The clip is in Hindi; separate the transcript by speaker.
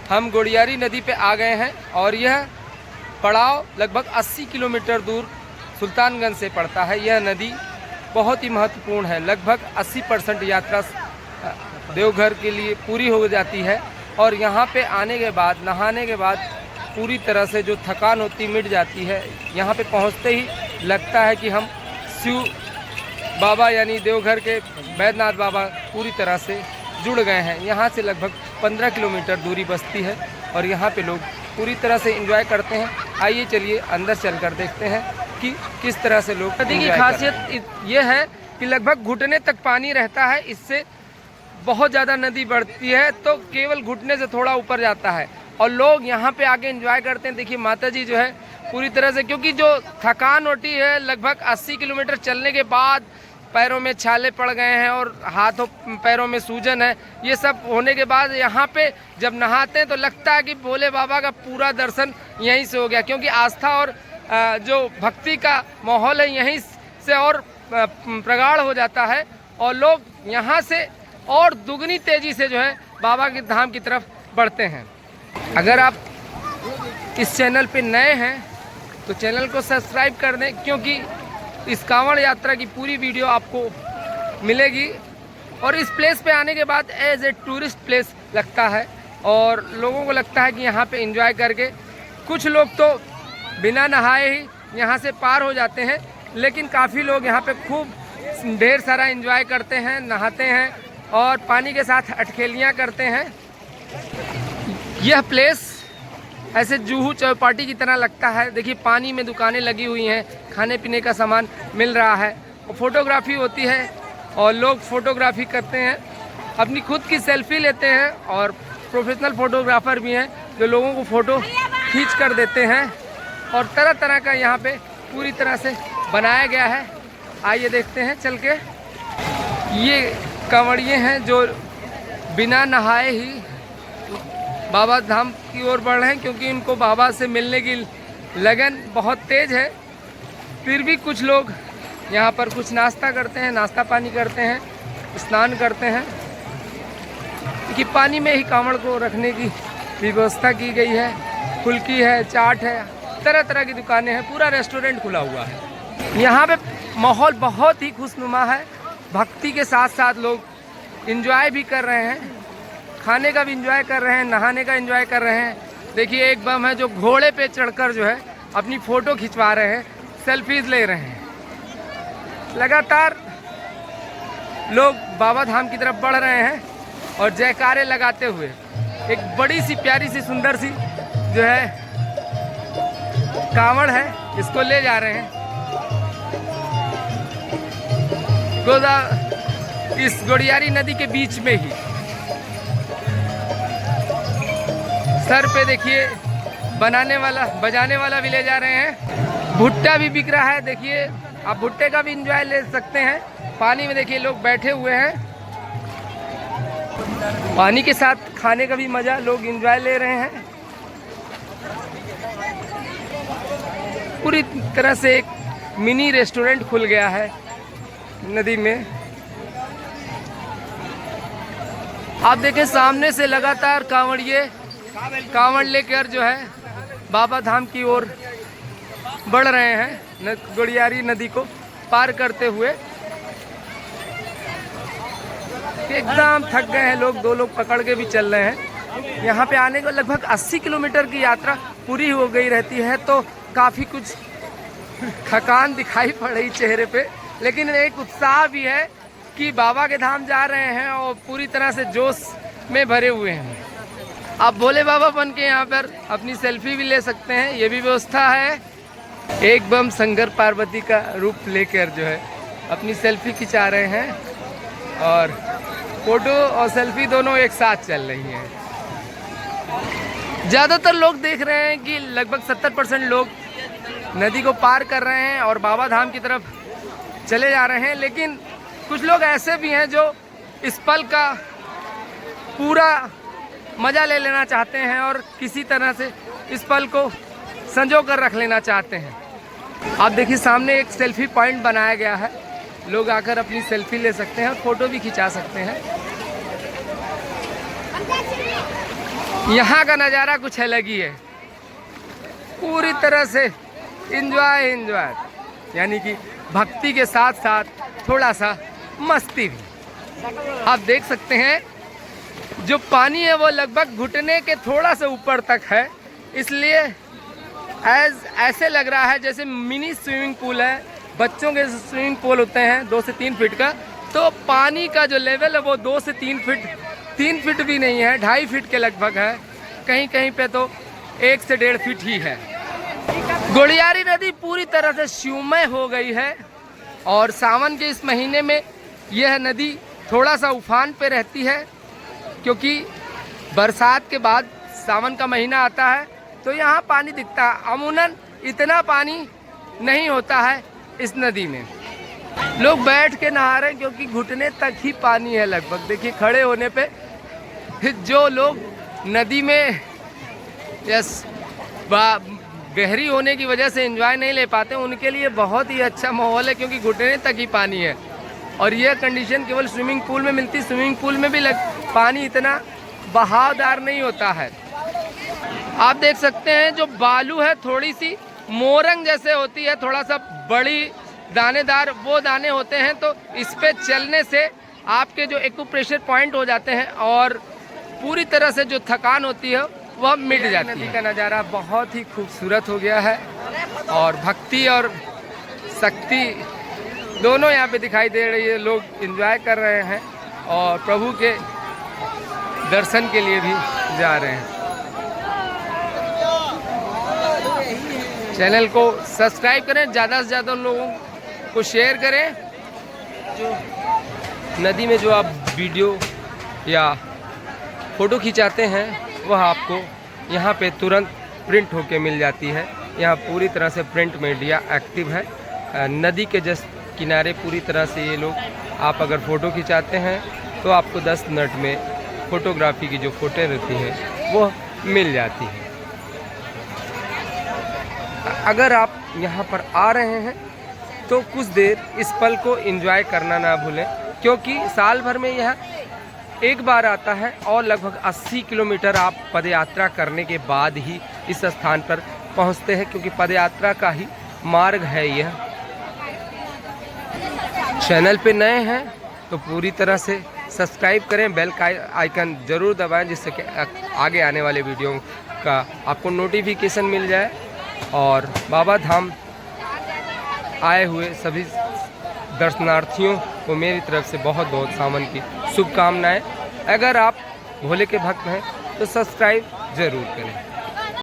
Speaker 1: हम गोड़ियारी नदी पे आ गए हैं और यह पड़ाव लगभग 80 किलोमीटर दूर सुल्तानगंज से पड़ता है। यह नदी बहुत ही महत्वपूर्ण है। लगभग 80% यात्रा देवघर के लिए पूरी हो जाती है और यहाँ पे आने के बाद, नहाने के बाद पूरी तरह से जो थकान होती मिट जाती है। यहाँ पे पहुँचते ही लगता है कि हम शिव बाबा यानी देवघर के बैद्यनाथ बाबा पूरी तरह से जुड़ गए हैं। यहाँ से लगभग 15 किलोमीटर दूरी बसती है और यहाँ पे लोग पूरी तरह से एंजॉय करते हैं। आइए चलिए अंदर चलकर देखते हैं कि किस तरह से लोग। नदी की खासियत ये है कि लगभग घुटने तक पानी रहता है। इससे बहुत ज़्यादा नदी बढ़ती है तो केवल घुटने से थोड़ा ऊपर जाता है और लोग यहाँ पे आके एंजॉय करते हैं। देखिए माता जी जो है पूरी तरह से, क्योंकि जो थकान होती है लगभग 80 किलोमीटर चलने के बाद पैरों में छाले पड़ गए हैं और हाथों पैरों में सूजन है, ये सब होने के बाद यहाँ पे जब नहाते हैं तो लगता है कि भोले बाबा का पूरा दर्शन यहीं से हो गया, क्योंकि आस्था और जो भक्ति का माहौल है यहीं से और प्रगाढ़ हो जाता है और लोग यहाँ से और दुगनी तेज़ी से जो है बाबा के धाम की तरफ बढ़ते हैं। अगर आप इस चैनल पे नए हैं तो चैनल को सब्सक्राइब कर दें, क्योंकि इस कांवड़ यात्रा की पूरी वीडियो आपको मिलेगी। और इस प्लेस पे आने के बाद एज ए टूरिस्ट प्लेस लगता है और लोगों को लगता है कि यहाँ पे एंजॉय करके, कुछ लोग तो बिना नहाए ही यहाँ से पार हो जाते हैं, लेकिन काफ़ी लोग यहाँ पे खूब ढेर सारा एंजॉय करते हैं, नहाते हैं और पानी के साथ अटखेलियाँ करते हैं। यह प्लेस ऐसे जूहू चौपाटी की तरह लगता है। देखिए पानी में दुकानें लगी हुई हैं, खाने पीने का सामान मिल रहा है और फोटोग्राफी होती है और लोग फोटोग्राफी करते हैं, अपनी खुद की सेल्फी लेते हैं और प्रोफेशनल फोटोग्राफर भी हैं जो लोगों को फ़ोटो खींच कर देते हैं और तरह तरह का यहाँ पे पूरी तरह से बनाया गया है। आइए देखते हैं चल के। ये कांवड़िए हैं जो बिना नहाए ही बाबा धाम की ओर बढ़ रहे हैं, क्योंकि उनको बाबा से मिलने की लगन बहुत तेज़ है। फिर भी कुछ लोग यहाँ पर कुछ नाश्ता करते हैं, नाश्ता पानी करते हैं, स्नान करते हैं, कि पानी में ही कांवड़ को रखने की व्यवस्था की गई है। फुल्की है, चाट है, तरह तरह की दुकानें हैं, पूरा रेस्टोरेंट खुला हुआ है। यहाँ पे माहौल बहुत ही खुशनुमा है। भक्ति के साथ साथ लोग एंजॉय भी कर रहे हैं, खाने का भी एंजॉय कर रहे हैं, नहाने का एंजॉय कर रहे हैं। देखिए एक बम है जो घोड़े पे चढ़कर जो है अपनी फ़ोटो खिंचवा रहे हैं, सेल्फीज ले रहे हैं। लगातार लोग बाबा धाम की तरफ बढ़ रहे हैं और जयकारे लगाते हुए एक बड़ी सी प्यारी सी सुंदर सी जो है कांवड़ है, इसको ले जा रहे हैं। इस गोड़ियारी नदी के बीच में ही सर पे देखिए बजाने वाला भी ले जा रहे हैं। भुट्टा भी बिक रहा है, देखिए आप भुट्टे का भी एंजॉय ले सकते हैं। पानी में देखिए लोग बैठे हुए हैं, पानी के साथ खाने का भी मज़ा लोग एंजॉय ले रहे हैं। पूरी तरह से एक मिनी रेस्टोरेंट खुल गया है नदी में। आप देखें सामने से लगातार कांवड़ लेकर जो है बाबा धाम की ओर बढ़ रहे हैं, गोड़ियारी नदी को पार करते हुए। एकदम थक गए हैं लोग, 2 लोग पकड़ के भी चल रहे हैं। यहाँ पे आने को लगभग 80 किलोमीटर की यात्रा पूरी हो गई रहती है तो काफ़ी कुछ थकान दिखाई पड़ रही चेहरे पे, लेकिन एक उत्साह भी है कि बाबा के धाम जा रहे हैं और पूरी तरह से जोश में भरे हुए हैं। आप भोले बाबा बन के यहाँ पर अपनी सेल्फी भी ले सकते हैं, ये भी व्यवस्था है। एक बम शंकर पार्वती का रूप लेकर जो है अपनी सेल्फी खिंचा रहे हैं और फोटो और सेल्फी दोनों एक साथ चल रही हैं। ज़्यादातर लोग देख रहे हैं कि लगभग 70% लोग नदी को पार कर रहे हैं और बाबा धाम की तरफ चले जा रहे हैं, लेकिन कुछ लोग ऐसे भी हैं जो इस पल का पूरा मज़ा ले लेना चाहते हैं और किसी तरह से इस पल को संजो कर रख लेना चाहते हैं। आप देखिए सामने एक सेल्फी पॉइंट बनाया गया है, लोग आकर अपनी सेल्फी ले सकते हैं और फ़ोटो भी खिंचा सकते हैं। यहाँ का नज़ारा कुछ अलग ही है, पूरी तरह से एंजॉय, यानी कि भक्ति के साथ साथ थोड़ा सा मस्ती भी। आप देख सकते हैं जो पानी है वो लगभग घुटने के थोड़ा सा ऊपर तक है, इसलिए ऐसे लग रहा है जैसे मिनी स्विमिंग पूल है। बच्चों के स्विमिंग पूल होते हैं 2 से 3 फीट का, तो पानी का जो लेवल है वो 2 से 3 फीट, 3 फीट भी नहीं है, 2.5 फीट के लगभग है, कहीं कहीं पे तो 1 से 1.5 फीट ही है। गोड़ियारी नदी पूरी तरह से शिवमय हो गई है और सावन के इस महीने में यह नदी थोड़ा सा उफान पे रहती है, क्योंकि बरसात के बाद सावन का महीना आता है तो यहाँ पानी दिखता है। अमूमन इतना पानी नहीं होता है इस नदी में। लोग बैठ के नहा रहे हैं क्योंकि घुटने तक ही पानी है लगभग। देखिए खड़े होने पे जो लोग नदी में गहरी होने की वजह से एंजॉय नहीं ले पाते, उनके लिए बहुत ही अच्छा माहौल है, क्योंकि घुटने तक ही पानी है। और यह कंडीशन केवल स्विमिंग पूल में मिलती। स्विमिंग पूल में भी पानी इतना बहावदार नहीं होता है। आप देख सकते हैं जो बालू है थोड़ी सी मोरंग जैसे होती है, थोड़ा सा बड़ी दानेदार वो दाने होते हैं, तो इस पे चलने से आपके जो एक्यूप्रेशर पॉइंट हो जाते हैं और पूरी तरह से जो थकान होती है वह मिट जाती है। नदी का नज़ारा बहुत ही खूबसूरत हो गया है और भक्ति और शक्ति दोनों यहाँ पे दिखाई दे रही है। लोग एंजॉय कर रहे हैं और प्रभु के दर्शन के लिए भी जा रहे हैं। चैनल को सब्सक्राइब करें, ज़्यादा से ज़्यादा लोगों को शेयर करें। जो नदी में जो आप वीडियो या फ़ोटो खिंचाते हैं वह आपको यहाँ पे तुरंत प्रिंट होके मिल जाती है। यहाँ पूरी तरह से प्रिंट मीडिया एक्टिव है। नदी के जस्ट किनारे पूरी तरह से ये लोग, आप अगर फ़ोटो खिंचाते हैं तो आपको 10 मिनट में फ़ोटोग्राफी की जो फ़ोटो रहती है वो मिल जाती है। अगर आप यहाँ पर आ रहे हैं तो कुछ देर इस पल को एंजॉय करना ना भूलें, क्योंकि साल भर में यह एक बार आता है और लगभग 80 किलोमीटर आप पदयात्रा करने के बाद ही इस स्थान पर पहुँचते हैं, क्योंकि पदयात्रा का ही मार्ग है यह। चैनल पे नए हैं तो पूरी तरह से सब्सक्राइब करें, बेल का आइकन ज़रूर दबाएं, जिससे कि आगे आने वाले वीडियो का आपको नोटिफिकेशन मिल जाए। और बाबा धाम आए हुए सभी दर्शनार्थियों को मेरी तरफ से बहुत बहुत सावन की शुभकामनाएं। अगर आप भोले के भक्त हैं तो सब्सक्राइब ज़रूर करें।